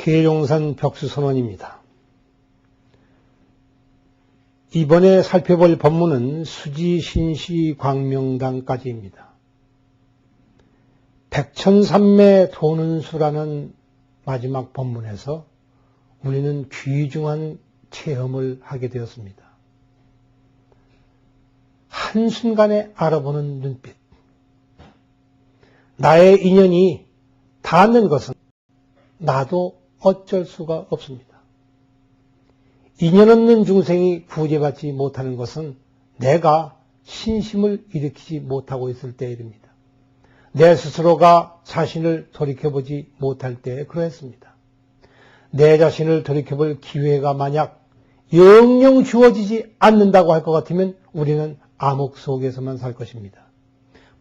계룡산 벽수선원입니다. 이번에 살펴볼 법문은 수지신시 광명당까지입니다. 백천삼매 도는 수라는 마지막 법문에서 우리는 귀중한 체험을 하게 되었습니다. 한순간에 알아보는 눈빛. 나의 인연이 닿는 것은 나도 어쩔 수가 없습니다. 인연 없는 중생이 구제받지 못하는 것은 내가 신심을 일으키지 못하고 있을 때입니다. 내 스스로가 자신을 돌이켜보지 못할 때에 그러했습니다. 내 자신을 돌이켜볼 기회가 만약 영영 주어지지 않는다고 할 것 같으면 우리는 암흑 속에서만 살 것입니다.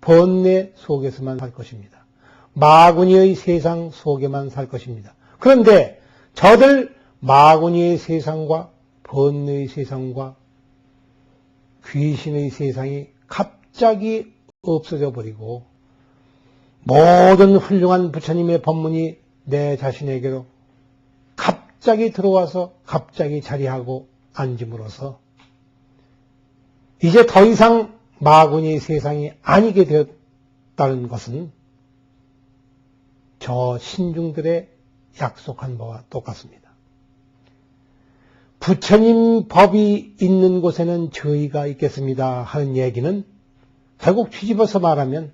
번뇌 속에서만 살 것입니다. 마구니의 세상 속에만 살 것입니다. 그런데 저들 마구니의 세상과 번뇌의 세상과 귀신의 세상이 갑자기 없어져 버리고 모든 훌륭한 부처님의 법문이 내 자신에게로 갑자기 들어와서 갑자기 자리하고 앉음으로써 이제 더 이상 마구니의 세상이 아니게 되었다는 것은 저 신중들의 약속한 바와 똑같습니다. 부처님 법이 있는 곳에는 저희가 있겠습니다 하는 얘기는 결국 뒤집어서 말하면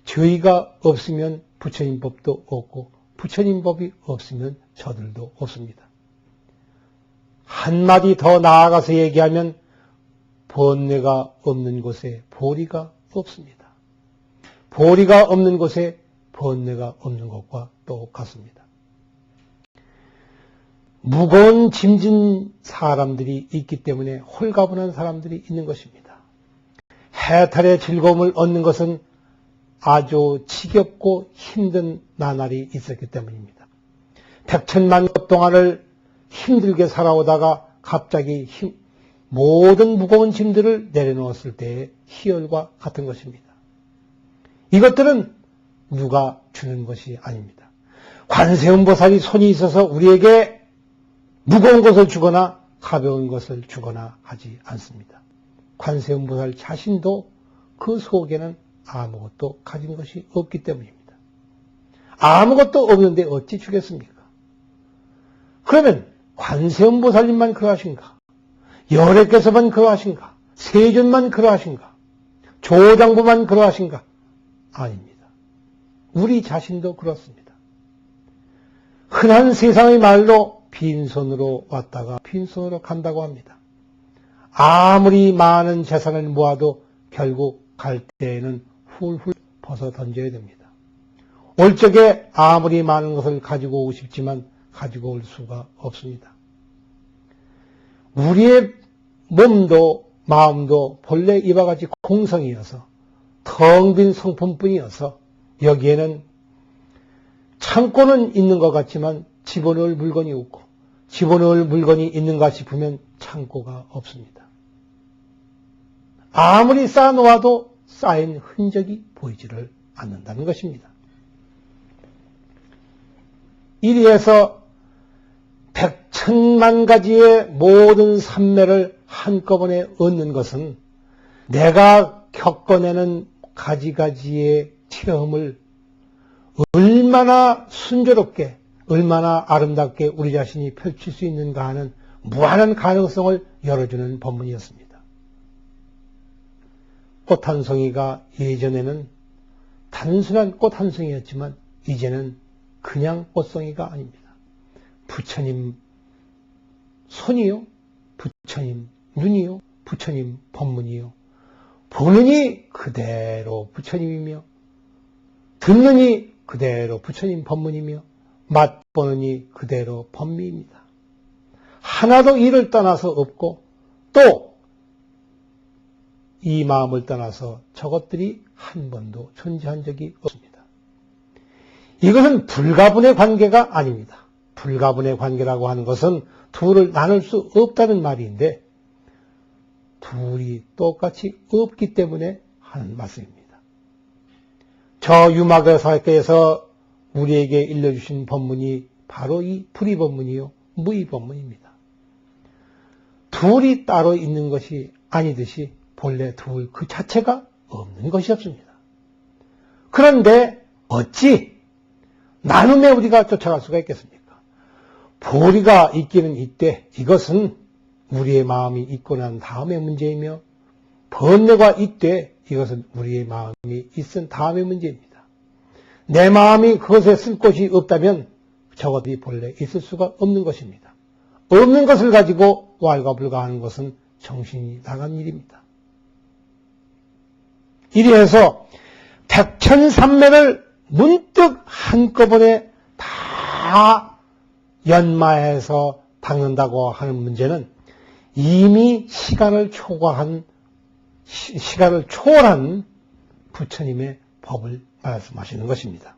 저희가 없으면 부처님 법도 없고 부처님 법이 없으면 저들도 없습니다. 한마디 더 나아가서 얘기하면 번뇌가 없는 곳에 보리가 없습니다. 보리가 없는 곳에 번뇌가 없는 것과 똑같습니다. 무거운 짐진 사람들이 있기 때문에 홀가분한 사람들이 있는 것입니다. 해탈의 즐거움을 얻는 것은 아주 지겹고 힘든 나날이 있었기 때문입니다. 백천만 년 동안을 힘들게 살아오다가 갑자기 모든 무거운 짐들을 내려놓았을 때의 희열과 같은 것입니다. 이것들은 누가 주는 것이 아닙니다. 관세음보살이 손이 있어서 우리에게 무거운 것을 주거나 가벼운 것을 주거나 하지 않습니다. 관세음보살 자신도 그 속에는 아무것도 가진 것이 없기 때문입니다. 아무것도 없는데 어찌 주겠습니까? 그러면 관세음보살님만 그러하신가? 열애께서만 그러하신가? 세존만 그러하신가? 조장부만 그러하신가? 아닙니다. 우리 자신도 그렇습니다. 흔한 세상의 말로 빈손으로 왔다가 빈손으로 간다고 합니다. 아무리 많은 재산을 모아도 결국 갈 때에는 훌훌 벗어 던져야 됩니다. 올 적에 아무리 많은 것을 가지고 오고 싶지만 가지고 올 수가 없습니다. 우리의 몸도 마음도 본래 이와 같이 공성이어서 텅 빈 성품뿐이어서 여기에는 창고는 있는 것 같지만 집어넣을 물건이 없고 집어넣을 물건이 있는가 싶으면 창고가 없습니다. 아무리 쌓아놓아도 쌓인 흔적이 보이지를 않는다는 것입니다. 이리해서 백천만 가지의 모든 삼매를 한꺼번에 얻는 것은 내가 겪어내는 가지가지의 체험을 얼마나 순조롭게 얼마나 아름답게 우리 자신이 펼칠 수 있는가 하는 무한한 가능성을 열어주는 법문이었습니다. 꽃 한 송이가 예전에는 단순한 꽃 한 송이였지만 이제는 그냥 꽃송이가 아닙니다. 부처님 손이요, 부처님 눈이요, 부처님 법문이요. 보느니 그대로 부처님이며 듣느니 그대로 부처님 법문이며 맛보느니 그대로 법미입니다. 하나도 이를 떠나서 없고 또 이 마음을 떠나서 저것들이 한 번도 존재한 적이 없습니다. 이것은 불가분의 관계가 아닙니다. 불가분의 관계라고 하는 것은 둘을 나눌 수 없다는 말인데 둘이 똑같이 없기 때문에 하는 말씀입니다. 저 유마가사께서 우리에게 일러주신 법문이 바로 이 불이법문이요 무의법문입니다. 둘이 따로 있는 것이 아니듯이 본래 둘 그 자체가 없는 것이 없습니다. 그런데 어찌 나눔에 우리가 쫓아갈 수가 있겠습니까? 보리가 있기는 있되 이것은 우리의 마음이 있고 난 다음의 문제이며 번뇌가 있되 이것은 우리의 마음이 있은 다음의 문제입니다. 내 마음이 그것에 쓸 곳이 없다면 저것이 본래 있을 수가 없는 것입니다. 없는 것을 가지고 왈가불가하는 것은 정신이 나간 일입니다. 이리해서 백천삼매를 문득 한꺼번에 다 연마해서 닦는다고 하는 문제는 이미 시간을 초월한 부처님의 법을 말씀하시는 것입니다.